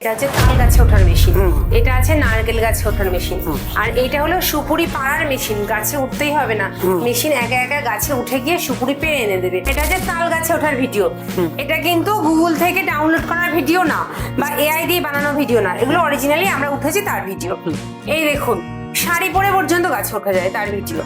এটা হচ্ছে তাল গাছে ওঠার মেশিন, এটা আছে নারকেল গাছে ওঠার মেশিন, আর এইটা হলো সুপুরি পাড়ার মেশিন। গাছে উঠতেই হবে না, মেশিন একা একা গাছে উঠে গিয়ে সুপুরি পেরে এনে দেবে। এটা হচ্ছে তাল গাছে ওঠার ভিডিও। এটা কিন্তু গুগল থেকে ডাউনলোড করার ভিডিও না বা এআই দিয়ে বানানো ভিডিও না, এগুলো অরিজিনালি আমরা উঠেছি তার ভিডিও। এই দেখুন শাড়ি পরে পর্যন্ত গাছে ওঠা যায় তার ভিডিও।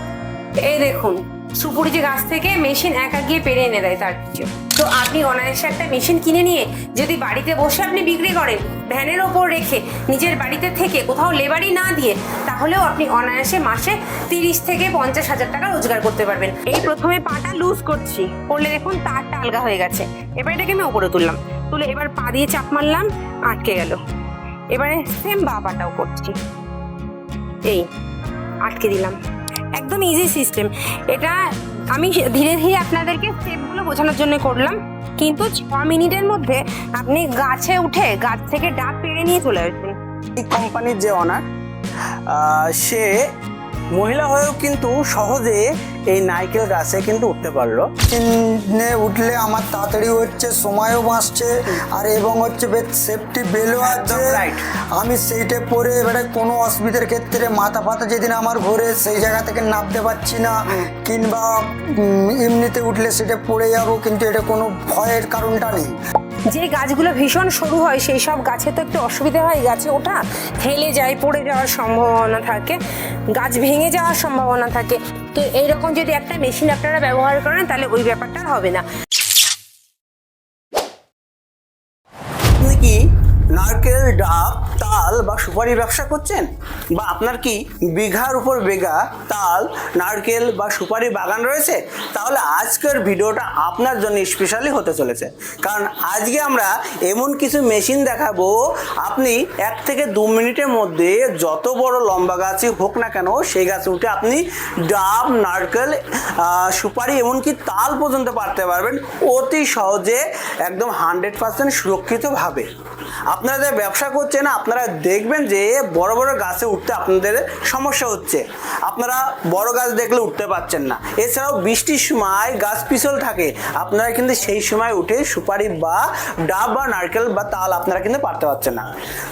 এই দেখুন সুপুরি যে গাছ থেকে মেশিন একা গিয়ে পেরে এনে দেয় তার ভিডিও। তো আপনি অনায়াসে একটা মেশিন কিনে নিয়ে যদি বাড়িতে বসে আপনি বিক্রি করেন, ভ্যানের ওপর রেখে নিজের বাড়িতে থেকে কোথাও লেবারই না দিয়ে, তাহলেও আপনি অনায়াসে মাসে 30 থেকে 50 হাজার টাকা রোজগার করতে পারবেন। এই প্রথমে পাটা লুজ করছি, করলে দেখুন তারটা আলগা হয়ে গেছে। এবার এটাকে আমি ওপরে তুললাম, তুলে এবার পা দিয়ে চাপ মারলাম, আটকে গেল। এবারে সেম বা পাটাও করছি, এই আটকে দিলাম। একদম ইজি সিস্টেম। এটা আমি ধীরে ধীরে আপনাদেরকে স্টেপগুলো বোঝানোর জন্য করলাম, কিন্তু 6 মিনিটের মধ্যে আপনি গাছে উঠে গাছ থেকে ডাব পেড়ে নিয়ে চলে আসবেন। এই কোম্পানির যে অনার, সে মহিলা হয়েও কিন্তু সহজে এই নারকেল গাছে কিন্তু উঠতে পারলো। মেশিনে উঠলে আমার তাড়াতাড়ি হচ্ছে, সময়ও বাঁচছে, আর এবং হচ্ছে সেফটি বেলও আছে। আমি সেইটা পরে এবারে কোনো অসুবিধার ক্ষেত্রে মাথা ফাতা যেদিন আমার ঘোরে সেই জায়গা থেকে নামতে পারছি না, কিংবা এমনিতে উঠলে সেটা পড়ে যাবো, কিন্তু এটা কোনো ভয়ের কারণটা নেই। যে গাছগুলো ভীষণ সরু হয় সেই সব গাছে তো একটু অসুবিধা হয়, গাছে ওঠা হেলে যায়, পড়ে যাওয়ার সম্ভাবনা থাকে, গাছ ভেঙে যাওয়ার সম্ভাবনা থাকে। তো এইরকম যদি একটা মেশিন আপনারা ব্যবহার করেন তাহলে ওই ব্যাপারটা হবে না। আপনি কি নারকেল, ডাব, তাল বা সুপারি ব্যবসা করছেন, বা আপনার কি বিঘার উপর বিঘা তাল, নারকেল বা সুপারি বাগান রয়েছে, তাহলে আজকের ভিডিওটা আপনার জন্য স্পেশালি হতে চলেছে। কারণ আজকে আমরা এমন কিছু মেশিন দেখাবো, আপনি 1 থেকে 2 মিনিটের মধ্যে যত বড় লম্বা গাছই হোক না কেন সেই গাছে উঠে আপনি ডাব, নারকেল, সুপারি এমনকি তাল পর্যন্ত পারতে পারবেন অতি সহজে, একদম 100% সুরক্ষিতভাবে। আপনারা যে ব্যবসা করছেন আপনারা দেখবেন যে বড় বড় গাছে উঠতে আপনাদের সমস্যা হচ্ছে, আপনারা বড় গাছ দেখলে উঠতে পারছেন না। এছাড়াও বৃষ্টির সময় গাছ পিছল থাকে, আপনারা কিন্তু সেই সময় উঠে সুপারি বা ডাব বা নারকেল বা তাল আপনারা কিন্তু পারতে পারছেন না।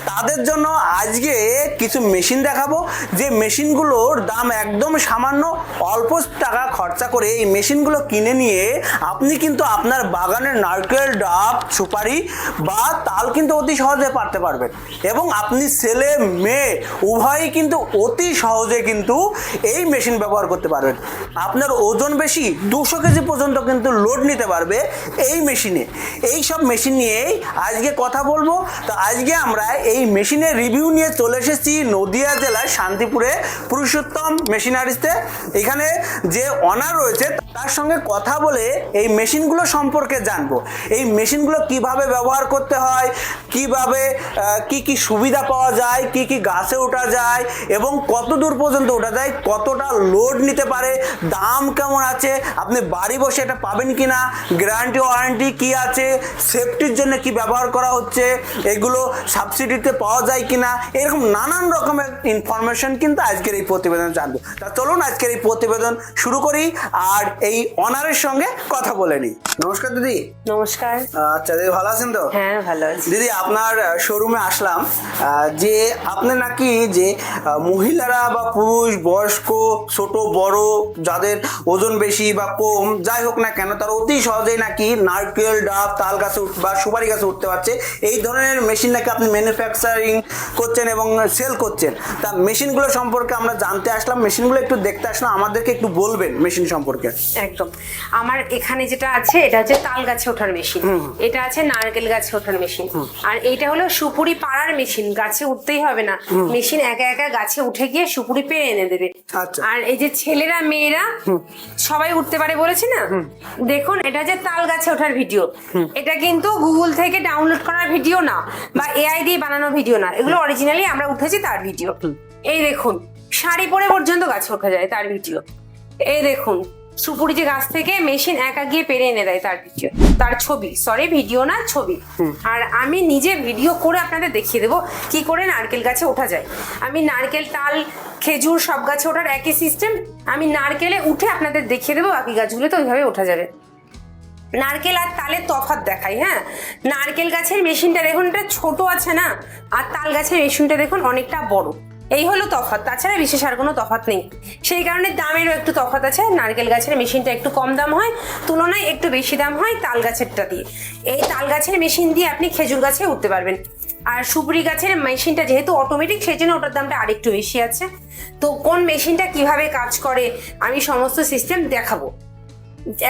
তাদের জন্য আজকে কিছু মেশিন দেখাবো, যে মেশিনগুলোর দাম একদম সামান্য, অল্প টাকা খরচা করে এই মেশিনগুলো কিনে নিয়ে আপনি কিন্তু আপনার বাগানের নারকেল, ডাব, সুপারি বা তাল কিন্তু অতি সহজে পারতে পারবেন, এবং আপনি ছেলে মেয়ে উভয়ই কিন্তু অতি সহজে কিন্তু এই মেশিন ব্যবহার করতে পারবেন। আপনার ওজন বেশি 200 কেজি পর্যন্ত কিন্তু লোড নিতে পারবে এই মেশিনে। এই সব মেশিন নিয়েই আজকে কথা বলবো। তো আজকে আমরা এই মেশিনের রিভিউ নিয়ে চলে এসেছি নদিয়া জেলার শান্তিপুরে পুরুষোত্তম মেশিনারিজতে। এখানে যে অনার রয়েছে তার সঙ্গে কথা বলে এই মেশিনগুলো সম্পর্কে জানবো। এই মেশিনগুলো কিভাবে ব্যবহার করতে হয়, কিভাবে কি কি সুবিধা পাওয়া যায়, কি কি গাছে ওঠা যায় এবং কত দূর পর্যন্ত ওঠা যায়, কতটা লোড নিতে পারে, দাম কেমন আছে, আপনি বাড়ি বসে এটা পাবেন কিনা, গ্যারান্টি ওয়ারেন্টি কি আছে, সেফটির জন্য কি ব্যবহার করা হচ্ছে, এগুলো সাবসিডিতে পাওয়া যায় কিনা, এরকম নানান রকমের ইনফরমেশন কিন্তু আজকের এই প্রতিবেদন জানবো। তা চলুন আজকের এই প্রতিবেদন শুরু করি আর এই অনারের সঙ্গে কথা বলে নিই। নমস্কার দিদি। নমস্কার। আচ্ছা দিদি, ভালো আছেন তো? হ্যাঁ ভালো আছি দিদি। আপনার শোরুমে আসলাম, যে আপনি নাকি যে মহিলারা বা পুরুষ, বয়স্ক, ছোট বড়, যাদের ওজন বেশি বা কম যাই হোক না কেন, তারা অতি সহজেই নাকি নারকেল, ডাব, তাল গাছে বা সুপারি গাছে উঠতে পারছে। এই ধরনের মেশিন নাকি আপনি ম্যানুফ্যাকচারিং করছেন এবং সেল করছেন। তা মেশিনগুলো সম্পর্কে আমরা জানতে আসলাম, মেশিনগুলো একটু দেখতে আসলাম, আমাদেরকে একটু বলবেন মেশিন সম্পর্কে। একদম। আমার এখানে যেটা আছে এটা হচ্ছে তাল গাছে ওঠার মেশিন, এটা আছে নারকেল গাছে ওঠার মেশিন, আর এইটা হলো সুপুরি পাড়ার মেশিন। গাছে উঠতেই হবে না, মেশিন একা একা গাছে উঠে গিয়ে সুপুরি পেরে এনে দেবে। আর এই যে ছেলেরা মেয়েরা সবাই উঠতে পারে বলেছি না, দেখুন এটা যে তাল গাছে ওঠার ভিডিও। এটা কিন্তু গুগল থেকে ডাউনলোড করার ভিডিও না বা এআই দিয়ে বানানো ভিডিও না, এগুলো অরিজিনালি আমরা উঠেছি তার ভিডিও। এই দেখুন শাড়ি পরে পর্যন্ত গাছে ওঠা যায় তার ভিডিও। এই দেখুন সুপুরি যে গাছ থেকে মেশিন একা গিয়ে পেরে এনে দেয় তার ভিডিও, তার ছবি, সরি ভিডিও না ছবি। আর আমি নিজে ভিডিও করে আপনাদের দেখিয়ে দেবো কি করে নারকেল গাছে ওঠা যায়। আমি নারকেল, তাল, খেজুর সব গাছে ওঠার একই সিস্টেম, আমি নারকেলে উঠে আপনাদের দেখিয়ে দেবো, বাকি গাছগুলো তো ওইভাবে ওঠা যাবে। নারকেল আর তালের তফাৎ দেখাই। হ্যাঁ, নারকেল গাছের মেশিনটা দেখুন এটা ছোট আছে না, আর তাল গাছের মেশিনটা দেখুন অনেকটা বড়। এই হলো তফাৎ, তাছাড়া বিশেষ আর কোনো তফাৎ নেই। সেই কারণে দামেরও একটু তফাৎ আছে। নারকেল গাছের মেশিনটা একটু কম দাম হয়, তুলনায় একটু বেশি দাম হয় তাল গাছেরটা দিয়ে। এই তাল গাছের মেশিন দিয়ে আপনি খেজুর গাছে উঠতে পারবেন। আর সুপুরি গাছের মেশিনটা যেহেতু অটোমেটিক, সেই জন্য ওটার দামটা আরেকটু বেশি আছে। তো কোন মেশিনটা কিভাবে কাজ করে আমি সমস্ত সিস্টেম দেখাবো।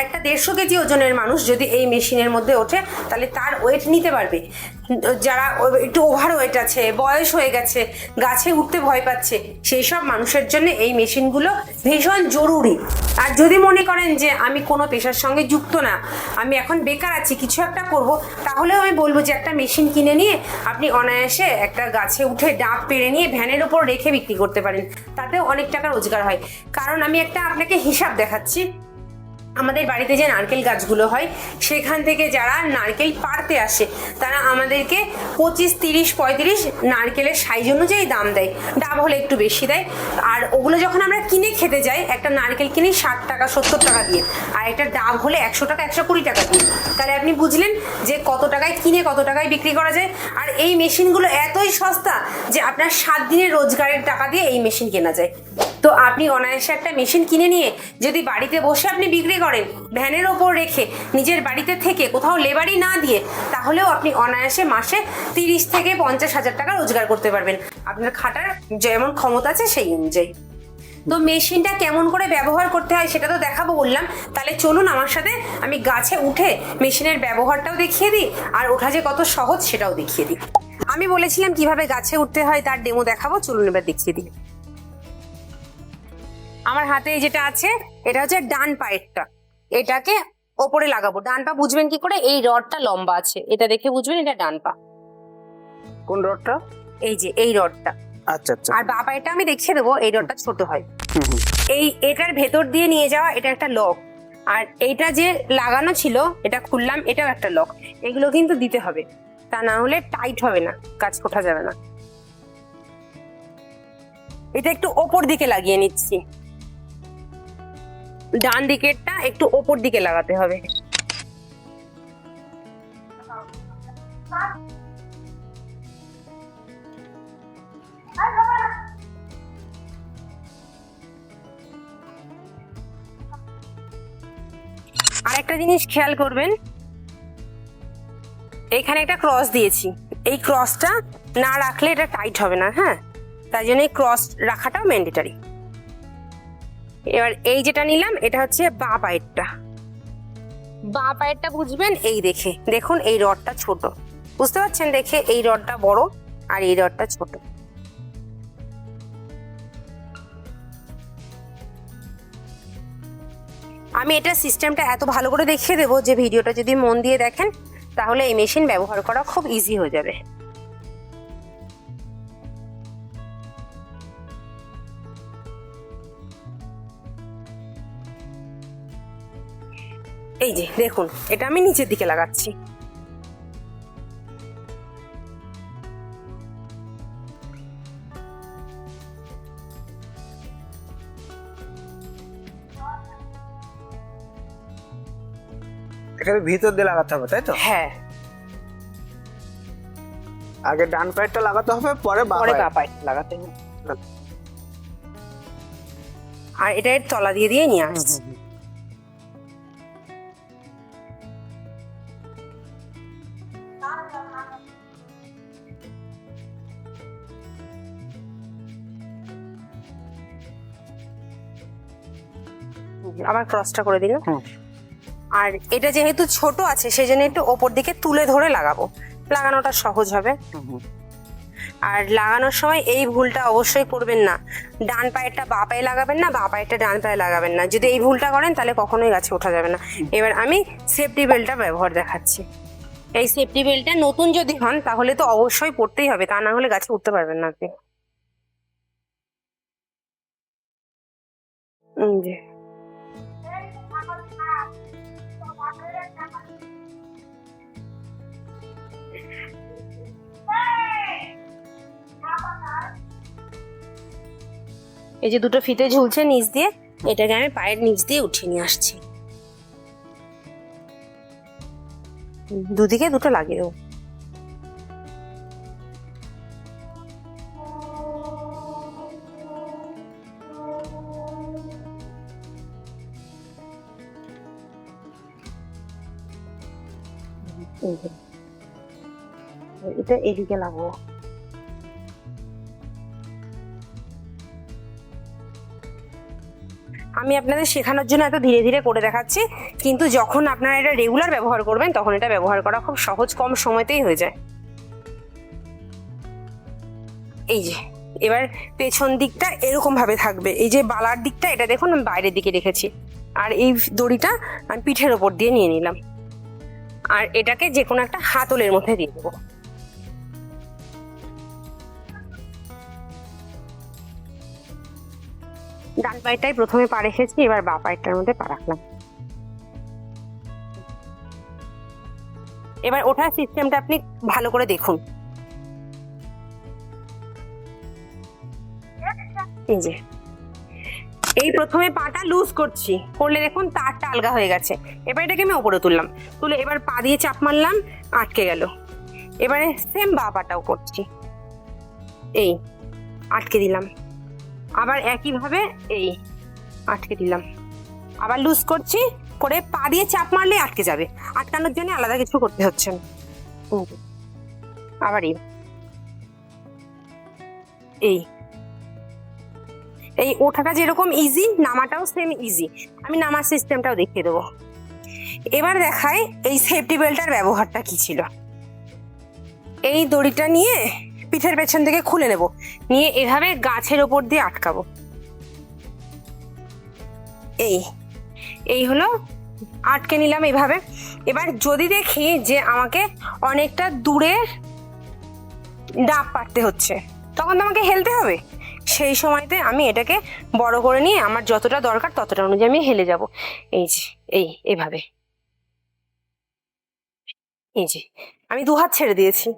একটা 150 কেজি ওজনের মানুষ যদি এই মেশিনের মধ্যে ওঠে তাহলে তার ওয়েট নিতে পারবে। যারা একটু ওভার ওয়েট আছে, বয়স হয়ে গেছে, গাছে উঠতে ভয় পাচ্ছে, সেই সব মানুষের জন্য এই মেশিনগুলো ভীষণ জরুরি। আর যদি মনে করেন যে আমি কোনো পেশার সঙ্গে যুক্ত না, আমি এখন বেকার আছি, কিছু একটা করব, তাহলেও আমি বলবো যে একটা মেশিন কিনে নিয়ে আপনি অনায়াসে একটা গাছে উঠে ডাব পেড়ে নিয়ে ভ্যানের উপর রেখে বিক্রি করতে পারেন, তাতে অনেক টাকা রোজগার হয়। কারণ আমি একটা আপনাকে হিসাব দেখাচ্ছি। আমাদের বাড়িতে যে নারকেল গাছগুলো হয় সেখান থেকে যারা নারকেল পাড়তে আসে তারা আমাদেরকে 25, 30, 35 নারকেলের সাইজ অনুযায়ী দাম দেয়। ডাব হলে একটু বেশি দেয়। আর ওগুলো যখন আমরা কিনে খেতে যাই, একটা নারকেল কিনি 60 টাকা 70 টাকা দিয়ে, আর একটা ডাব হলে 100 টাকা 120 টাকা দিয়ে। তাহলে আপনি বুঝলেন যে কত টাকায় কিনে কত টাকায় বিক্রি করা যায়। আর এই মেশিনগুলো এতই সস্তা যে আপনার 7 দিনের রোজগারের টাকা দিয়ে এই মেশিন কেনা যায়। তো আপনি অনায়াসে একটা মেশিন কিনে নিয়ে যদি বাড়িতে বসে আপনি বিক্রি করেন, ভ্যানের ওপর রেখে নিজের বাড়িতে থেকে, কোথাও লেবারি না দিয়ে, তাহলেও আপনি অনায়াসে মাসে 30 থেকে 50 হাজার টাকা রোজগার করতে পারবেন, আপনার খাটার যেমন ক্ষমতা আছে সেই অনুযায়ী। তো মেশিনটা কেমন করে ব্যবহার করতে হয় সেটা তো দেখাবো বললাম। তাহলে চলুন আমার সাথে, আমি গাছে উঠে মেশিনের ব্যবহারটাও দেখিয়ে দিই, আর ওঠা যে কত সহজ সেটাও দেখিয়ে দিই। আমি বলেছিলাম কিভাবে গাছে উঠতে হয় তার ডেমো দেখাবো, চলুন এবার দেখিয়ে দিই। আমার হাতে যেটা আছে এটা হচ্ছে ডান পায়েরটা, এটাকে ওপরে লাগাবো। ডান পা বুঝবেন কি করে, এই রডটা লম্বা আছে, এটা দেখে বুঝবেন এটা ডান পা। কোন রডটা? এই যে এই রডটা। আচ্ছা আচ্ছা। আর বা পায়েরটা আমি দেখিয়ে দেবো, এই রডটা ছোট হয়। এটার ভেতর দিয়ে নিয়ে যাওয়া, এটা একটা লক। আর এইটা যে লাগানো ছিল এটা খুললাম, এটাও একটা লক। এগুলো কিন্তু দিতে হবে, তা না হলে টাইট হবে না, কাজ ওঠা যাবে না। এটা একটু ওপর দিকে লাগিয়ে নিচ্ছি, ডান দিকেরটা একটু ওপর দিকে লাগাতে হবে। আর একটা জিনিস খেয়াল করবেন, এখানে একটা ক্রস দিয়েছি, এই ক্রসটা না রাখলে এটা টাইট হবে না। হ্যাঁ, তাই জন্য এই ক্রস রাখাটাও ম্যান্ডেটরি। এবার এই যেটা নিলাম এটা হচ্ছে বাঁ পায়েরটা। বাঁ পায়েরটা বুঝবেন এই দেখে, দেখুন এই রডটা ছোট, বুঝতে পারছেন? দেখে এই রডটা বড় আর এই রডটা ছোট। আমি এটা সিস্টেমটা এত ভালো করে দেখিয়ে দেবো যে ভিডিওটা যদি মন দিয়ে দেখেন তাহলে এই মেশিন ব্যবহার করা খুব ইজি হয়ে যাবে। এই যে দেখুন, এটা আমি নিচের দিকে লাগাচ্ছি। এখানে ভিতর দিয়ে লাগাতে হবে, তাই তো? হ্যাঁ, আগে ডান পায়েরটা লাগাতে হবে, পরে বাঁ পায়ে লাগাতে হবে। আর এটা এর তলা দিয়ে দিয়ে নিয়ে আসছি। আবার ক্রসটা করে দিলাম। আর এটা যেহেতু ছোট আছে সেজন্য একটু ওপর দিকে তুলে ধরে লাগাবো, লাগানোটা সহজ হবে। আর লাগানোর সময় এই ভুলটা অবশ্যই করবেন না, ডান পায়েরটা বাঁ পায়ে লাগাবেন না, বাঁ পায়েরটা ডান পায়ে লাগাবেন না। যদি এই ভুলটা করেন তাহলে কখনোই গাছে ওঠা যাবে না। এবার আমি সেফটি বেল্টটা ব্যবহার দেখাচ্ছি। এই সেফটি বেল্টটা নতুন যদি হন তাহলে তো অবশ্যই পড়তেই হবে, তা না হলে গাছে উঠতে পারবেন না আপনি। জি, এই যে দুটো ফিতে ঝুলছে নিচ দিয়ে, এটাকে আমি পায়ের নিচ দিয়ে উঠিয়ে নিয়ে আসছি। দুদিকে দুটো লাগিয়ে দেবো। এটা এদিকে লাগাবো। আমি আপনাদের শেখানোর জন্য এত ধীরে ধীরে করে দেখাচ্ছি, কিন্তু যখন আপনারা এটা রেগুলার ব্যবহার করবেন তখন এটা ব্যবহার করা খুব সহজ, কম সময়তেই হয়ে যায়। এই যে এবার পেছন দিকটা এরকম ভাবে থাকবে, এই যে বালার দিকটা এটা দেখুন আমি বাইরের দিকে রেখেছি, আর এই দড়িটা আমি পিঠের ওপর দিয়ে নিয়ে নিলাম, আর এটাকে যে কোনো একটা হাতলের মধ্যে দিয়ে দেবো। ডান পায়েরটাই প্রথমে পা রেখেছি, এবার বাঁ পায়েরটার মধ্যে পা রাখলাম। এবার ওঠার সিস্টেমটা আপনি ভালো করে দেখুন। এই যে এই প্রথমে পাটা লুজ করছি, করলে দেখুন তারটা আলগা হয়ে গেছে। এবার এটাকে আমি ওপরে তুললাম, তুলে এবার পা দিয়ে চাপ মারলাম, আটকে গেল। এবারে সেম বাঁ পাটাও করছি, এই আটকে দিলাম, আবার একইভাবে এই আটকে দিলাম, আবার লুজ করছি, করে পা দিয়ে চাপ মারলে আটকে যাবে। আটকানোর জন্য আলাদা কিছু করতে হচ্ছে না। আবার এই এই ওঠাটা যেরকম ইজি, নামাটাও সেম ইজি। আমি নামার সিস্টেমটাও দেখিয়ে দেবো। এবার দেখাই এই সেফটি বেল্টটার ব্যবহারটা কি ছিল। এই দড়িটা নিয়ে পিঠের পেছন থেকে খুলে নেব, নিয়ে এভাবে গাছের ওপর দিয়ে আটকাবো। এই এই হলো, আটকে নিলাম এইভাবে। এবার যদি দেখি যে আমাকে অনেকটা দূরে ডাব পাড়তে হচ্ছে, তখন তো আমাকে হেলতে হবে। সেই সময়তে আমি এটাকে বড় করে নিয়ে আমার যতটা দরকার ততটা অনুযায়ী আমি হেলে যাব। এই যে এইভাবে, এই যে আমি দু হাত ছেড়ে দিয়েছি,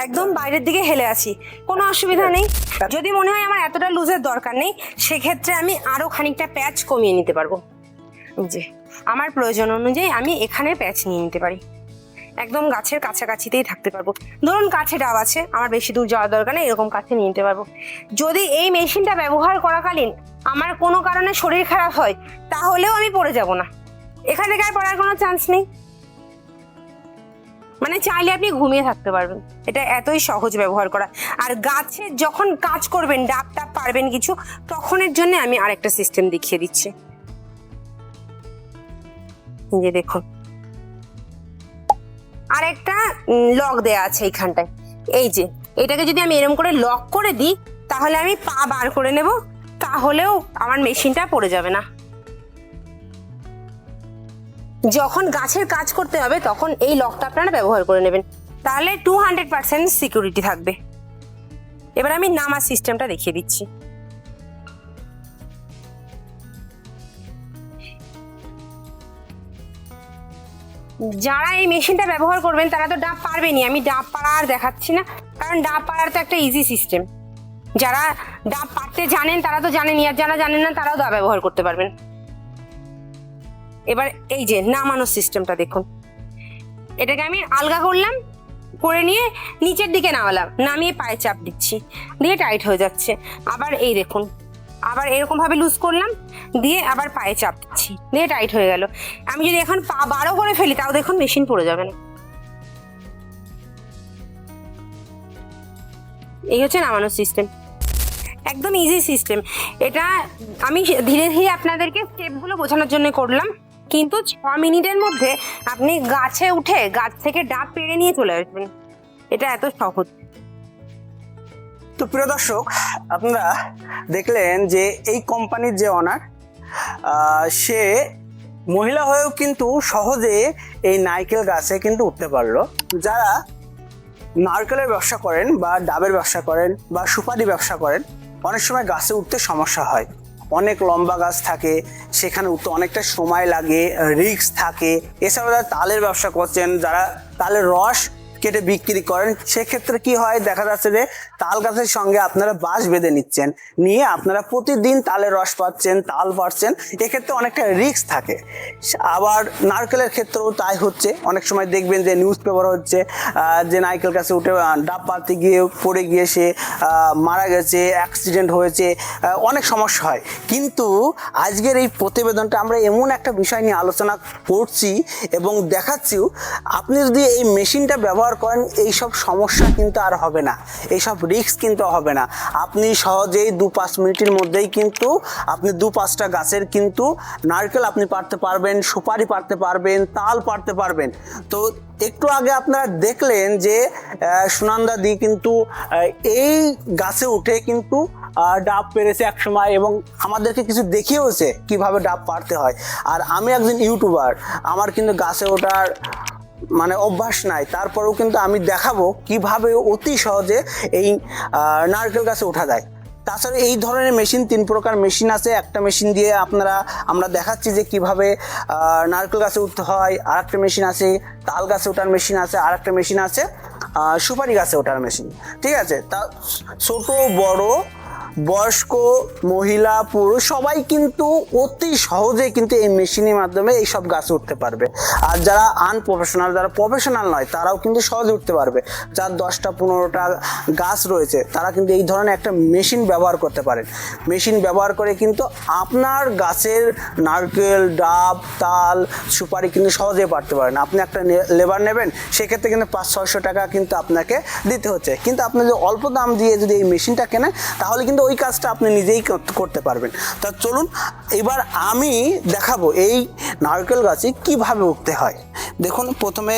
একদম বাইরের দিকে হেলে আছি, কোনো অসুবিধা নেই। যদি মনে হয় আমার এতটা লুজের দরকার নেই, সেক্ষেত্রে আমি আরো খানিকটা প্যাচ কমিয়ে নিতে পারবো। যে আমার প্রয়োজন অনুযায়ী আমি এখানে প্যাচ নিয়ে নিতে পারি, একদম গাছের কাছাকাছিতেই থাকতে পারবো। ধরুন কাছে ডাব আছে, আমার বেশি দূর যাওয়ার দরকার নেই, এরকম কাছে নিয়ে নিতে পারবো। যদি এই মেশিনটা ব্যবহার করাকালীন আমার কোনো কারণে শরীর খারাপ হয়, তাহলেও আমি পড়ে যাব না, এখান থেকে আর পড়ার কোনো চান্স নেই। মানে চাইলে আপনি ঘুমিয়ে থাকতে পারবেন, এটা এতই সহজ ব্যবহার করা। আর গাছে যখন কাজ করবেন, ডাব টাব পারবেন কিছু, তখনের জন্য আমি আরেকটা সিস্টেম দেখিয়ে দিচ্ছি। যে দেখুন আরেকটা লক দেয়া আছে এইখানটায়, এই যে এটাকে যদি আমি এরকম করে লক করে দিই, তাহলে আমি পা বার করে নেব, তাহলেও আমার মেশিনটা পড়ে যাবে না। যখন গাছের কাজ করতে হবে তখন এই লকটা আপনারা ব্যবহার করে নেবেন, তাহলে 200% সিকিউরিটি থাকবে। এবার আমি নামার সিস্টেমটা দেখিয়ে দিচ্ছি। যারা এই মেশিনটা ব্যবহার করবেন তারা তো ডাব পারবেনই, আমি ডাব পাড়া আর দেখাচ্ছি না, কারণ ডাব পাড়ার তো একটা ইজি সিস্টেম। যারা ডাব পাড়তে জানেন তারা তো জানেনই, আর যারা জানেন না তারাও ডাব ব্যবহার করতে পারবেন। এবার এই যে নামানোর সিস্টেমটা দেখুন, এটাকে আমি আলগা করলাম, করে নিয়ে নিচের দিকে নামালাম, নামিয়ে পায়ে চাপ দিচ্ছি, দিয়ে টাইট হয়ে যাচ্ছে। আবার এই দেখুন, আবার এরকম ভাবে লুজ করলাম, দিয়ে আবার পায়ে চাপ দিচ্ছি, দিয়ে টাইট হয়ে গেল। আমি যদি এখন পা বারো করে ফেলি, তাও দেখুন মেশিন পড়ে যাবে না। এই হচ্ছে নামানোর সিস্টেম, একদম ইজি সিস্টেম। এটা আমি ধীরে ধীরে আপনাদেরকে স্টেপগুলো বোঝানোর জন্য করলাম, কিন্তু 6 মিনিটের মধ্যে আপনি গাছে উঠে গাছ থেকে ডাব পেড়ে নিয়ে চলে আসবেন, এটা এত সহজ। তো প্রিয় দর্শক, আপনারা দেখলেন যে এই কোম্পানির যে ওনার, সে মহিলা হয়েও কিন্তু সহজে এই নারকেল গাছে কিন্তু উঠতে পারলো। যারা নারকেলের ব্যবসা করেন বা ডাবের ব্যবসা করেন বা সুপারি ব্যবসা করেন, অনেক সময় গাছে উঠতে সমস্যা হয়, অনেক লম্বা গাছ থাকে, সেখানে উঠতে অনেকটা সময় লাগে, রিস্ক থাকে। এছাড়াও যারা তালের ব্যবসা করছেন, যারা তালের রস কেটে বিক্রি করেন, সেক্ষেত্রে কি হয়, দেখা যাচ্ছে যে তাল গাছের সঙ্গে আপনারা বাঁশ বেঁধে নিচ্ছেন, নিয়ে আপনারা প্রতিদিন তালের রস পাচ্ছেন, তাল পাচ্ছেন, এক্ষেত্রে অনেকটা রিস্ক থাকে। আবার নারকেলের ক্ষেত্রেও তাই হচ্ছে, অনেক সময় দেখবেন যে নিউজ পেপার হচ্ছে যে নারকেল গাছে উঠে ডাব পাড়তে গিয়ে পড়ে গিয়ে সে মারা গেছে, অ্যাক্সিডেন্ট হয়েছে, অনেক সমস্যা হয়। কিন্তু আজকের এই প্রতিবেদনটা আমরা এমন একটা বিষয় নিয়ে আলোচনা করছি এবং দেখাচ্ছিও, আপনি যদি এই মেশিনটা ব্যবহার করেন এইসব সমস্যা কিন্তু আর হবে না, এইসব রিস্ক কিন্তু হবে না। আপনি সহজেই 2-5 মিনিটের মধ্যেই কিন্তু আপনি 2-5টা গাছের কিন্তু নারকেল আপনি পাড়তে পারবেন, সুপারি পাড়তে পারবেন, তাল পাড়তে পারবেন। তো একটু আগে আপনারা দেখলেন যে সুনন্দা দি কিন্তু এই গাছে উঠে কিন্তু ডাব পেরেছে এক সময় এবং আমাদেরকে কিছু দেখিয়েওছে কিভাবে ডাব পাড়তে হয়। আর আমি একজন ইউটিউবার, আমার কিন্তু গাছে ওঠার মানে অভ্যাস নাই, তারপরেও কিন্তু আমি দেখাবো কিভাবে অতি সহজে এই নারকেল গাছে ওঠা যায়। তাছাড়া এই ধরনের মেশিন 3 প্রকার মেশিন আছে। একটা মেশিন দিয়ে আমরা দেখাচ্ছি যে কিভাবে নারকেল গাছে উঠতে হয়, আর একটা মেশিন আছে তাল গাছে ওঠার মেশিন আছে, আর একটা মেশিন আছে সুপারি গাছে ওঠার মেশিন। ঠিক আছে, তা ছোট বড় বয়স্ক মহিলা পুরুষ সবাই কিন্তু অতি সহজে কিন্তু এই মেশিনের মাধ্যমে এই সব গাছে উঠতে পারবে। আর যারা আনপ্রফেশনাল, যারা প্রফেশনাল নয়, তারাও কিন্তু সহজে উঠতে পারবে। যার 10টা-15টা গাছ রয়েছে তারা কিন্তু এই ধরনের একটা মেশিন ব্যবহার করতে পারেন। মেশিন ব্যবহার করে কিন্তু আপনার গাছের নারকেল, ডাব, তাল, সুপারি কিন্তু সহজে পারতে পারেন। আপনি একটা লেবার নেবেন, সেক্ষেত্রে কিন্তু 500-600 টাকা কিন্তু আপনাকে দিতে হচ্ছে। কিন্তু আপনি যদি অল্প দাম দিয়ে যদি এই মেশিনটা কেনেন, তাহলে কিন্তু ওই কাজটা আপনি নিজেই করতে পারবেন। তা চলুন এবার আমি দেখাবো এই নারকেল গাছে কিভাবে উঠতে হয়। দেখুন, প্রথমে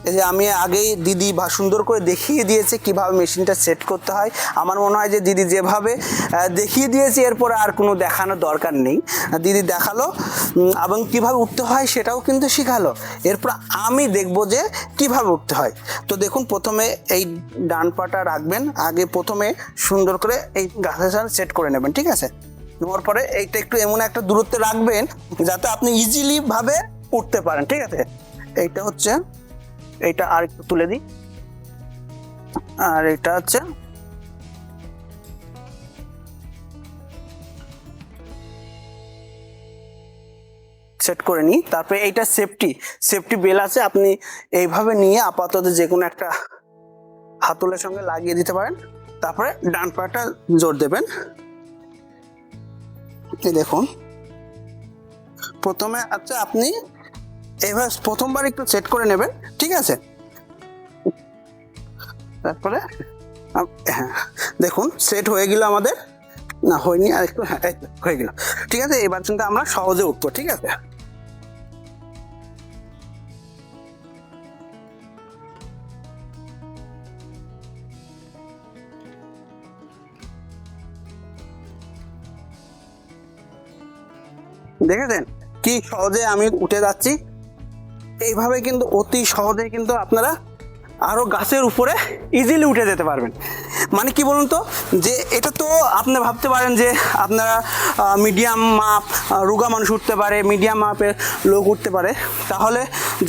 এই যে আমি আগেই দিদি সুন্দর করে দেখিয়ে দিয়েছে কিভাবে মেশিনটা সেট করতে হয়। আমার মনে হয় যে দিদি যেভাবে দেখিয়ে দিয়েছে এরপরে আর কোনো দেখানোর দরকার নেই। দিদি দেখালো এবং কিভাবে উঠতে হয় সেটাও কিন্তু শেখালো। এরপর আমি দেখব যে কিভাবে উঠতে হয়। তো দেখুন, প্রথমে এই ডান পাটা রাখবেন, আগে প্রথমে সুন্দর করে এই গাছের সাথে সেট করে নেবেন। ঠিক আছে, নেওয়ার পরে এইটা একটু এমন একটা দূরত্বে রাখবেন যাতে আপনি ইজিলি ভাবে উঠতে পারেন। ঠিক আছে, এইটা হচ্ছে, এইটা আর একটু তুলে দিই, আর এটা হচ্ছে সেট করে নিই। তারপরে এইটা সেফটি বেল আছে, আপনি এইভাবে নিয়ে আপাতত যে কোনো একটা হাতলের সঙ্গে লাগিয়ে দিতে পারেন। তারপরে ডান পাটা জোর দেবেন। এই দেখুন, প্রথমে আচ্ছা আপনি এইভাবে প্রথমবার একটু সেট করে নেবেন। ঠিক আছে, তারপরে হ্যাঁ দেখুন সেট হয়ে গেল আমাদের, না হয়নি আর একটু, হ্যাঁ হয়ে গেল। ঠিক আছে, এবার কিন্তু আমরা সহজে উঠবো। ঠিক আছে, দেখেছেন কি সহজে আমি উঠে যাচ্ছি। এইভাবে কিন্তু অতি সহজে কিন্তু আপনারা আরও গাছের উপরে ইজিলি উঠে যেতে পারবেন। মানে কি বলুন তো, যে এটা তো আপনি ভাবতে পারেন যে আপনারা মিডিয়াম মাপ রোগা মানুষ উঠতে পারে, মিডিয়াম মাপের লোক উঠতে পারে, তাহলে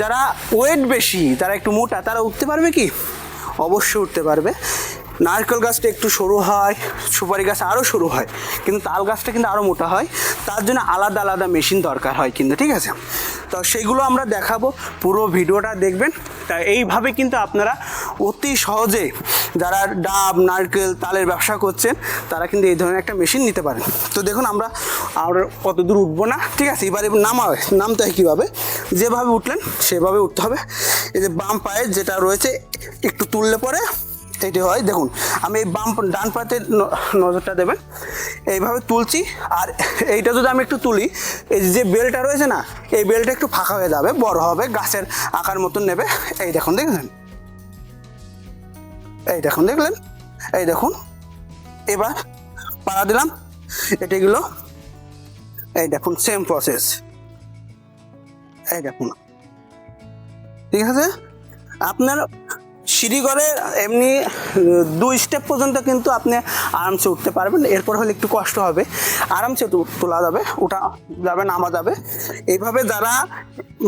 যারা ওয়েট বেশি, যারা একটু মোটা, তারা উঠতে পারবে কি? অবশ্যই উঠতে পারবে। নারকেল গাছটা একটু সরু হয়, সুপারি গাছ আরও সরু হয়, কিন্তু তাল গাছটা কিন্তু আরও মোটা হয়। তার জন্য আলাদা আলাদা মেশিন দরকার হয় কিন্তু। ঠিক আছে, তো সেইগুলো আমরা দেখাবো, পুরো ভিডিওটা দেখবেন। তা এইভাবে কিন্তু আপনারা অতি সহজে যারা ডাব, নারকেল, তালের ব্যবসা করছেন, তারা কিন্তু এই ধরনের একটা মেশিন নিতে পারেন। তো দেখুন, আমরা আর অত দূর উঠবো না। ঠিক আছে, এবারে নামতে হয় কীভাবে, যেভাবে উঠলেন সেভাবে উঠতে হবে। এই যে বাম পায়ে যেটা রয়েছে একটু তুললে পরে এটি হয়। দেখুন, আমি এই ডান পাতে নজরটা দেবেন, এইভাবে তুলছি। আর এইটা যদি আমি একটু তুলি, এই যে বেলটা রয়েছে না, এই বেলটা একটু ফাঁকা হয়ে যাবে, বড় হবে, গাছের আকার মতন নেবে। এই দেখুন, দেখলেন, এই দেখুন, দেখলেন, এই দেখুন। এবার পাড়া দিলাম, এটিগুলো এই দেখুন, সেম প্রসেস, এই দেখুন। ঠিক আছে, আপনার সিঁড়ি করে এমনি 2 স্টেপ পর্যন্ত কিন্তু আপনি আরামসে উঠতে পারবেন। এরপর হলে একটু কষ্ট হবে, আরামসে তোলা যাবে, ওঠা যাবে, নামা যাবে। এইভাবে যারা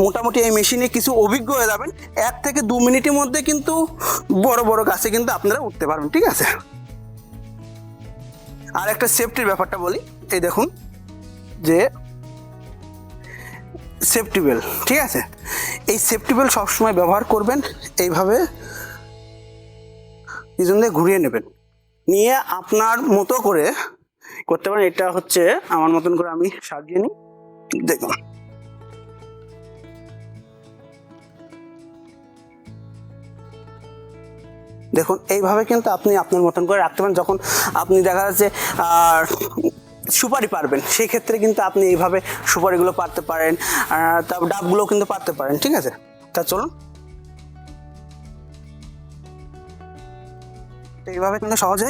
মোটামুটি এই মেশিনে কিছু অভিজ্ঞ হয়ে যাবেন, 1 থেকে 2 মিনিটের মধ্যে কিন্তু বড় বড় গাছে কিন্তু আপনারা উঠতে পারবেন, ঠিক আছে। আর একটা সেফটির ব্যাপারটা বলি, এই দেখুন যে সেফটি বেল্ট, ঠিক আছে। এই সেফটি বেল্ট সবসময় ব্যবহার করবেন, এইভাবে পিছন দিয়ে ঘুরিয়ে নেবেন, নিয়ে আপনার মতো করে করতে পারেন। এটা হচ্ছে আমার মতন করে আমি সাজিয়ে নিই, দেখুন। দেখুন এইভাবে কিন্তু আপনি আপনার মতন করে রাখতে পারেন। যখন আপনি দেখা যাচ্ছে সুপারি পারবেন, সেই ক্ষেত্রে কিন্তু আপনি এইভাবে সুপারিগুলো পারতে পারেন, তারপর ডাবগুলো কিন্তু পারতে পারেন, ঠিক আছে। তা চলুন, এইভাবে কিন্তু সহজে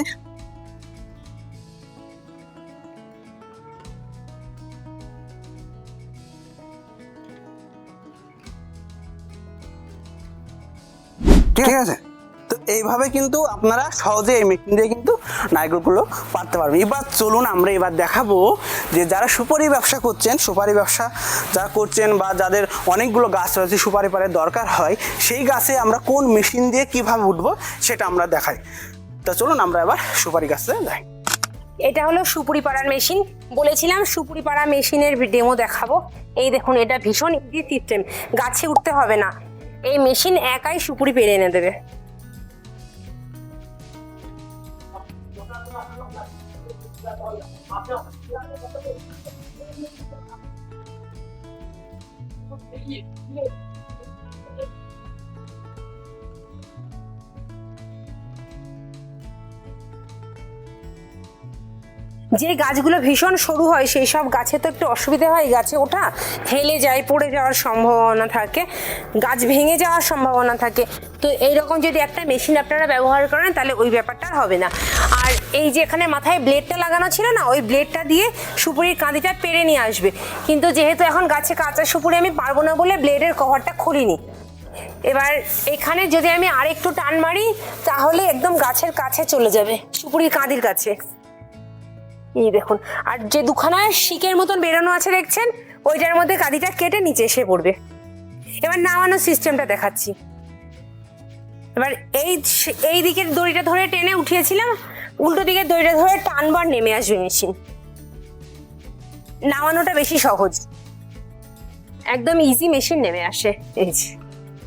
ঠিক আছে। তো এইভাবে কিন্তু আপনারা সহজে এই মেশিন দিয়ে কিন্তু নারকেলগুলো পারতে পারবেন। এবার চলুন আমরা এবার দেখাবো যে যারা সুপারি ব্যবসা করছেন, সুপারি ব্যবসা যারা করছেন বা যাদের অনেকগুলো গাছ রয়েছে, সুপারি পাড়ের দরকার হয়, সেই গাছে আমরা কোন মেশিন দিয়ে কিভাবে উঠবো সেটা আমরা দেখাই। তা চলুন আমরা এবার সুপারি গাছে যাই। এটা হলো সুপুরি পাড়ার মেশিন। বলেছিলাম সুপুরি পাড়া মেশিনের ডেমো দেখাবো। এই দেখুন, এটা ভীষণ ইজি সিস্টেম, গাছে উঠতে হবে না, এই মেশিন একাই সুপুরি পেরে এনে দেবে। যে গাছগুলো ভীষণ সরু হয় সেই সব গাছে তো একটু অসুবিধা হয়, গাছে ওঠা, হেলে যায়, পড়ে যাওয়ার সম্ভাবনা থাকে, গাছ ভেঙে যাওয়ার সম্ভাবনা থাকে। তো এইরকম যদি একটা মেশিন আপনারা ব্যবহার করেন তাহলে ওই ব্যাপারটা হবে না। আর এই যে এখানে মাথায় ব্লেডটা লাগানো ছিল না, ওই ব্লেডটা দিয়ে সুপুরির কাঁদিটা পেরে নিয়ে আসবে। কিন্তু যেহেতু এখন গাছে কাঁচা সুপুরি আমি পারবো না বলে ব্লেডের কভারটা খুলিনি। এবার এখানে যদি আমি আরেকটু টান মারি তাহলে একদম গাছের কাছে চলে যাবে, সুপুরির কাঁদির কাছে। এই দেখুন, আর যে দুখানা শিকের মতন বেরোনো আছে দেখছেন, ওইটার মধ্যে কাঁদিটা কেটে নিচে এসে পড়বে। এবার নামানোর সিস্টেমটা দেখাচ্ছি। এবার এই দিকের দড়িটা ধরে টেনে উঠিয়েছিলাম, উল্টো দিকের দড়িটা ধরে টানবার নেমে আসবে মেশিন। নামানোটা বেশি সহজ, একদম ইজি মেশিন নেমে আসে।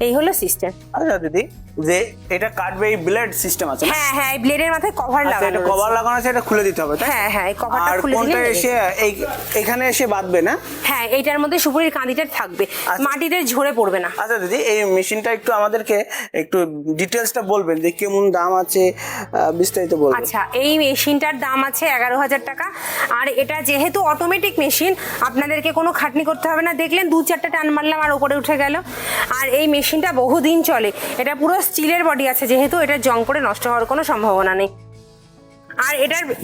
এই হলো সিস্টেম। আচ্ছা দিদি, যে এটা কাটবে এই ব্লেড সিস্টেম আছে? হ্যাঁ হ্যাঁ, এই ব্লেডের মাথায় কভার লাগানো আছে, কভার লাগানো আছে, এটা খুলে দিতে হবে তাই? হ্যাঁ হ্যাঁ, এই কভারটা আর খুলে কোনটা দিলে এসে এখানে এসে বাঁধবে না? হ্যাঁ, এইটার মধ্যে সুপুরির কাঁদিটা থাকবে, মাটিতে ঝরে পড়বে না। আচ্ছা দিদি, এই মেশিনটা একটু আমাদেরকে একটু ডিটেলসটা বলবেন যে কেমন দাম আছে, বিস্তারিত বলবেন। আচ্ছা, এই মেশিনটার দাম আছে 11,000 টাকা। আর এটা যেহেতু অটোমেটিক মেশিন, আপনাদেরকে কোনো খাটনি করতে হবে না। দেখলেন 2-4টা টান মারলাম আর উপরে উঠে গেল। আর এই মেশিনটা বহুদিন চলে, এটা পুরো স্টিলের বডি আছে, যেহেতু এটা জং করে নষ্ট হওয়ার কোনো সম্ভাবনা নেই। আর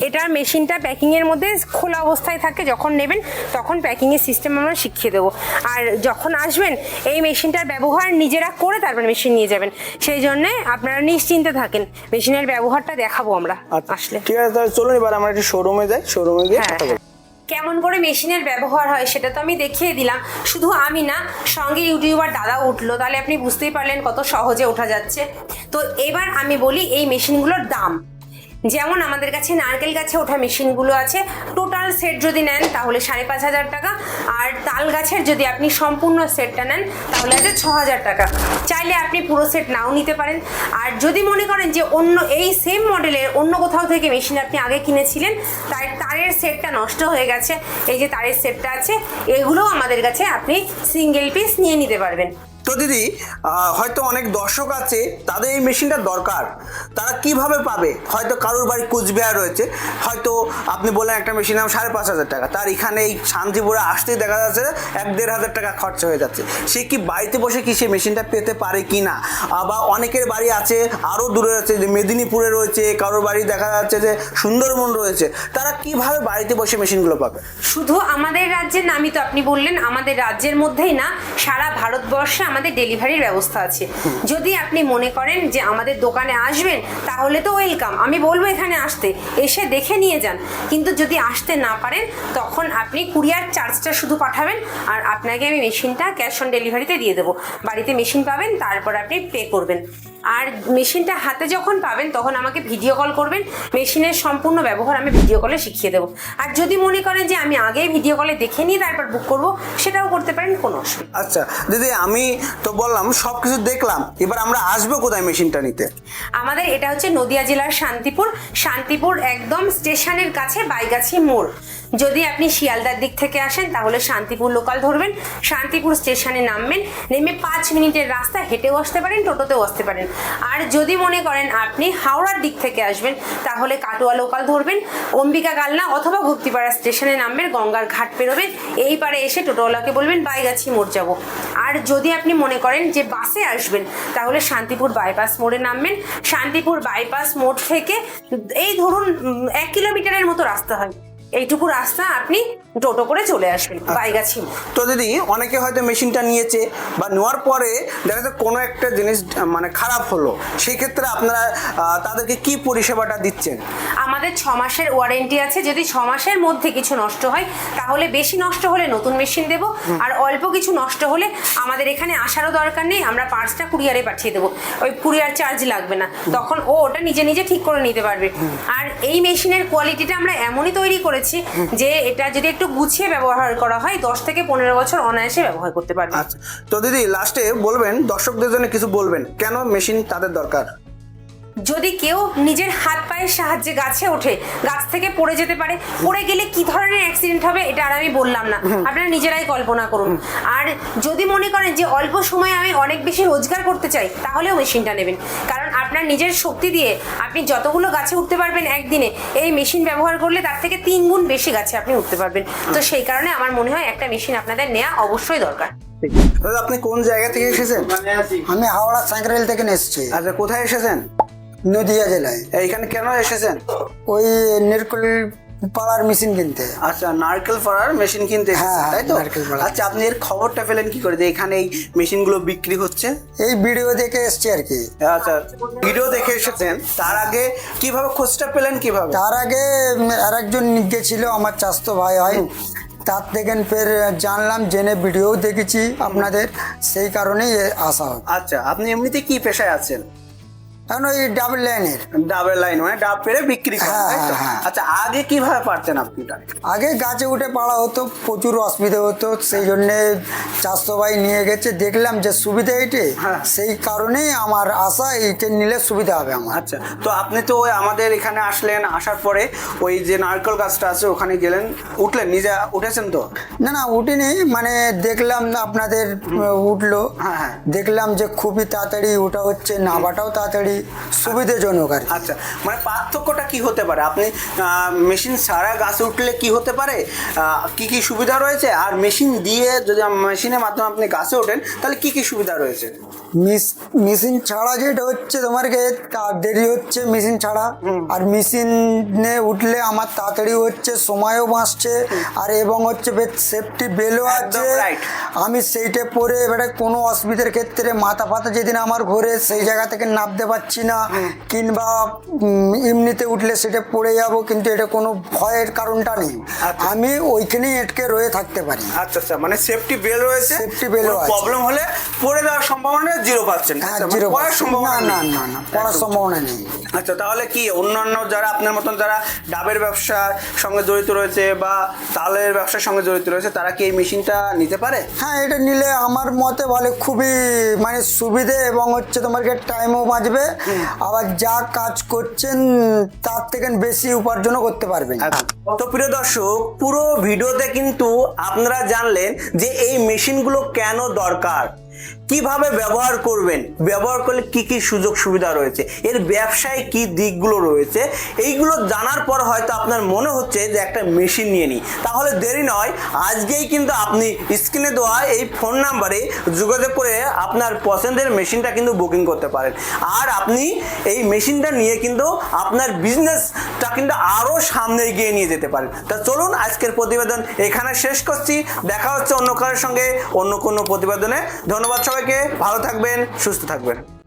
এটার মেশিনটা প্যাকিংয়ের মধ্যে খোলা অবস্থায় থাকে, যখন নেবেন তখন প্যাকিংয়ের সিস্টেম আমরা শিখিয়ে দেবো। আর যখন আসবেন এই মেশিনটার ব্যবহার নিজেরা করে তারপর মেশিন নিয়ে যাবেন, সেই জন্যে আপনারা নিশ্চিন্তে থাকেন। মেশিনের ব্যবহারটা দেখাবো আমরা আসলে। ঠিক আছে, তাহলে চলুন এবার আমরা একটু শোরুমে যাই, শোরুমে গিয়ে কথা বলবো। কেমন করে মেশিনের ব্যবহার হয় সেটা তো আমি দেখিয়ে দিলাম, শুধু আমি না, সঙ্গে ইউটিউবার দাদা উঠলো, তাহলে আপনি বুঝতেই পারলেন কত সহজে ওঠা যাচ্ছে। তো এবার আমি বলি এই মেশিনগুলোর দাম। যেমন আমাদের কাছে নারকেল গাছে ওঠা মেশিনগুলো আছে, টোটাল সেট যদি নেন তাহলে 5,500 টাকা। আর তাল গাছের যদি আপনি সম্পূর্ণ সেটটা নেন তাহলে আছে 6,000 টাকা। চাইলে আপনি পুরো সেট নাও নিতে পারেন। আর যদি মনে করেন যে অন্য এই সেম মডেলের অন্য কোথাও থেকে মেশিন আপনি আগে কিনেছিলেন, তাই তারের সেটটা নষ্ট হয়ে গেছে, এই যে তারের সেটটা আছে, এগুলোও আমাদের কাছে আপনি সিঙ্গেল পিস নিয়ে নিতে পারবেন। তো দিদি, হয়তো অনেক দর্শক আছে তাদের এই মেশিনটা দরকার, তারা কিভাবে পাবে? হয়তো কারোর বাড়ি কুচবিহার রয়েছে, হয়তো আপনি বললেন একটা মেশিন দাম 5,500 টাকা, তার এখানে এই শান্তিপুরে আসতেই দেখা যাচ্ছে 1,500 টাকা খরচা হয়ে যাচ্ছে। সে কি বাড়িতে বসে কি সে মেশিনটা পেতে পারে কি না? বা অনেকের বাড়ি আছে আরও দূরে আছে, যে মেদিনীপুরে রয়েছে, কারোর বাড়ি দেখা যাচ্ছে যে সুন্দরবন রয়েছে, তারা কিভাবে বাড়িতে বসে মেশিনগুলো পাবে? শুধু আমাদের রাজ্যের নামই তো আপনি বললেন, আমাদের রাজ্যের মধ্যেই না, সারা ভারতবর্ষে আমাদের ডেলিভারির ব্যবস্থা আছে। যদি আপনি মনে করেন যে আমাদের দোকানে আসবেন তাহলে তো ওয়েলকাম, আমি বলবো এখানে আসতে, এসে দেখে নিয়ে যান। কিন্তু যদি আসতে না পারেন তখন আপনি কুরিয়ার চার্জটা শুধু পাঠাবেন, আর আপনাকে আমি মেশিনটা ক্যাশ অন ডেলিভারিতে দিয়ে দেবো। বাড়িতে মেশিন পাবেন, তারপর আপনি পে করবেন। আর মেশিনটা হাতে যখন পাবেন তখন আমাকে ভিডিও কল করবেন, মেশিনের সম্পূর্ণ ব্যবহার আমি ভিডিও কলে শিখিয়ে দেবো। আর যদি মনে করেন যে আমি আগেই ভিডিও কলে দেখে নিয়ে তারপর বুক করব, সেটাও করতে পারেন, কোনো অসুবিধা। আচ্ছা দিদি, আমি তো বললাম সব কিছু দেখলাম, এবার আমরা আসবো কোথায় মেশিনটা নিতে? আমাদের এটা হচ্ছে নদিয়া জেলার শান্তিপুর একদম স্টেশনের কাছে বাইগাছি মোড়। যদি আপনি শিয়ালদার দিক থেকে আসেন তাহলে শান্তিপুর লোকাল ধরবেন, শান্তিপুর স্টেশনে নামবেন, নেমে 5 মিনিটের রাস্তা, হেঁটেও আসতে পারেন, টোটোতেও আসতে পারেন। আর যদি মনে করেন আপনি হাওড়ার দিক থেকে আসবেন তাহলে কাটোয়া লোকাল ধরবেন, অম্বিকা কালনা অথবা গুপ্তিপাড়া স্টেশনে নামবেন, গঙ্গার ঘাট পেরোবেন, এই পারে এসে টোটোওয়ালাকে বলবেন বাইগাছি মোড় যাবো। আর যদি আপনি মনে করেন যে বাসে আসবেন তাহলে শান্তিপুর বাইপাস মোড়ে নামবেন, শান্তিপুর বাইপাস মোড় থেকে এই ধরুন 1 কিলোমিটারের মতো রাস্তা হয়, এইটুকু রাস্তা আপনি টোটো করে চলে আসবেন বাইগাছি। তো দিদি, অনেকে হয়তো মেশিনটা নিয়েছে বা নেওয়ার পরে দেখা যাচ্ছে কোনো একটা জিনিস মানে খারাপ হলো, সেই ক্ষেত্রে আপনারা তাদেরকে কি পরিষেবাটা দিচ্ছেন? আমাদের 6 মাসের ওয়ারেন্টি আছে। যদি 6 মাসের মধ্যে কিছু নষ্ট হয় তাহলে, বেশি নষ্ট হলে নতুন মেশিন দেব, আর অল্প কিছু নষ্ট হলে আমাদের এখানে আসারও দরকার নেই, আমরা পার্টসটা কুরিয়ারে পাঠিয়ে দেবো, ওই কুরিয়ার চার্জ লাগবে না, তখন ওটা নিজে নিজে ঠিক করে নিতে পারবে। আর এই মেশিনের কোয়ালিটিটা আমরা এমনই তৈরি করেছি যে এটা যদি একটু গুছিয়ে ব্যবহার করা হয় 10 থেকে 15 বছর অনায়াসে ব্যবহার করতে পারবে। আচ্ছা, তো দিদি লাস্টে বলবেন, দর্শকদের জন্য কিছু বলবেন, কেন মেশিন তাদের দরকার? যদি কেউ নিজের হাত পায়ের সাহায্যে গাছে ওঠে, গাছ থেকে পড়ে যেতে পারে, পড়ে গেলে কি ধরনের অ্যাক্সিডেন্ট হবে এটা আর আমি বললাম না, আপনারা নিজেরাই কল্পনা করুন। আর যদি মনে করেন যে অল্প সময়ে আমি অনেক বেশি রোজগার করতে চাই তাহলেও মেশিনটা নেবেন, কারণ আপনার নিজের শক্তি দিয়ে আপনি যতগুলো গাছে উঠতে পারবেন একদিনে, এই মেশিন ব্যবহার করলে তার থেকে 3 গুণ বেশি গাছে আপনি উঠতে পারবেন। তো সেই কারণে আমার মনে হয় একটা মেশিন আপনাদের নেওয়া অবশ্যই দরকার। দাদা, আপনি কোন জায়গা থেকে এসেছেন? আমি হাওড়া সাঁকরাইল থেকে এসেছি। আচ্ছা, কোথায় এসেছেন? নদিয়া জেলায়। এইখানে কেন এসেছেন? ওই নারকেল পাড়ার মেশিন কিনতে। আচ্ছা, নারকেল পাড়ার মেশিন কিনতে এসেছেন, হ্যাঁ, তাই তো? নারকেল পাড়া। আচ্ছা, আপনি এর খবরটা পেলেন কি করে যে এখানে এই মেশিনগুলো বিক্রি হচ্ছে? এই ভিডিও দেখে এসছি আর কি। আচ্ছা, ভিডিও দেখে এসেছেন, তার আগে কিভাবে খোঁজটা পেলেন কিভাবে? তার আগে আর একজন গেছিল, আমার চাচাতো ভাই হয়, তার থেকে ফের জানলাম, জেনে ভিডিও দেখেছি আপনাদের, সেই কারণেই আসা হয়। আচ্ছা, আপনি এমনিতে কি পেশায় আছেন? এখন ওই ডাবল লাইনের। ডাবের লাইন, মানে ডাব পেরে বিক্রি করেন, হ্যাঁ, তাই তো? হ্যাঁ। আচ্ছা, আগে কিভাবে পারতেন আপনি? আগে গাছে উঠে পাড়া হতো, প্রচুর অসুবিধা হতো, সেই জন্যে চাচাতো ভাই নিয়ে গেছে, দেখলাম যে সুবিধা এইটে, হ্যাঁ। সেই কারণেই আমার আশা, এইটা নিলে সুবিধা হবে আমার। আচ্ছা, তো আপনি তো ওই আমাদের এখানে আসলেন, আসার পরে ওই যে নারকেল গাছটা আছে ওখানে গেলেন, উঠলেন, নিজে উঠেছেন তো? না না, উঠিনি, মানে দেখলাম না আপনাদের উঠলো, হ্যাঁ, হ্যাঁ। দেখলাম যে খুবই তাড়াতাড়ি ওটা হচ্ছে, নাবাটাও তাড়াতাড়ি, সুবিধাজনক আর কি। আচ্ছা, মানে পার্থক্যটা কি হতে পারে? আপনি মেশিন ছাড়া গাছে উঠলে কি হতে পারে, কি কি সুবিধা রয়েছে, আর মেশিন দিয়ে যদি মেশিনের মাধ্যমে আপনি গাছে ওঠেন তাহলে কি কি সুবিধা রয়েছে? মেশিন ছাড়া যেটা হচ্ছে তোমার দেরি হচ্ছে মেশিন ছাড়া, আর মেশিনে উঠলে আমার তাড়াতাড়ি হচ্ছে, সময়ও বাঁচছে, আর এবং হচ্ছে সেফটি বেলও আছে। right. আমি সেইটা পরে এবারে কোনো অসুবিধার ক্ষেত্রে মাথা ফাতা যেদিন আমার ঘোরে সেই জায়গা থেকে নামতে পারছি না, কিংবা এমনিতে উঠলে সেটা পড়ে যাব, কিন্তু এটা কোনো ভয়ের কারণটা নেই, আমি ওইখানেই এটকে রয়ে থাকতে পারি। আচ্ছা আচ্ছা, মানে সেফটি বেল রয়েছে, সেফটি বেলও আছে। প্রবলেম হলে পড়ে যাওয়ার সম্ভাবনা 0%। হ্যাঁ, মানে 0%। পড়ার সম্ভাবনা না নেই। না না, পড়ার সম্ভাবনা নেই। আচ্ছা, তাহলে কি অন্যান্য যারা আপনার মতন যারা ডাবের ব্যবসার সঙ্গে জড়িত রয়েছে বা তালের ব্যবসার সঙ্গে জড়িত রয়েছে, তারা কি এই মেশিনটা নিতে পারে? হ্যাঁ, এটা নিলে আমার মতে বলে খুবই মানে সুবিধে, এবং হচ্ছে তোমাকে টাইমও বাঁচবে, আবার যা কাজ করছেন তার থেকে বেশি উপার্জনও করতে পারবেন। তো প্রিয় দর্শক, পুরো ভিডিওতে কিন্তু আপনারা জানলেন যে এই মেশিনগুলো কেন দরকার, কিভাবে ব্যবহার করবেন, ব্যবহার করলে কি কি সুযোগ সুবিধা রয়েছে, এর ব্যবসায় কি দিকগুলো রয়েছে, এইগুলো জানার পর হয়তো আপনার মনে হচ্ছে যে একটা মেশিন নিয়ে নিই, তাহলে দেরি নয়, আজকেই কিন্তু আপনি স্ক্রিনে দেওয়া এই ফোন নাম্বারে যোগাযোগ করে আপনার পছন্দের মেশিনটা কিন্তু বুকিং করতে পারেন, আর আপনি এই মেশিনটা নিয়ে কিন্তু আপনার বিজনেসটা যা কিন্তু আরও সামনে এগিয়ে নিয়ে যেতে পারেন। তা চলুন আজকের প্রতিবেদন এখানে শেষ করছি। দেখা হচ্ছে অন্য কারোর সঙ্গে অন্য কোনো প্রতিবেদনে। ধন্যবাদ সবাইকে, ভালো থাকবেন, সুস্থ থাকবেন।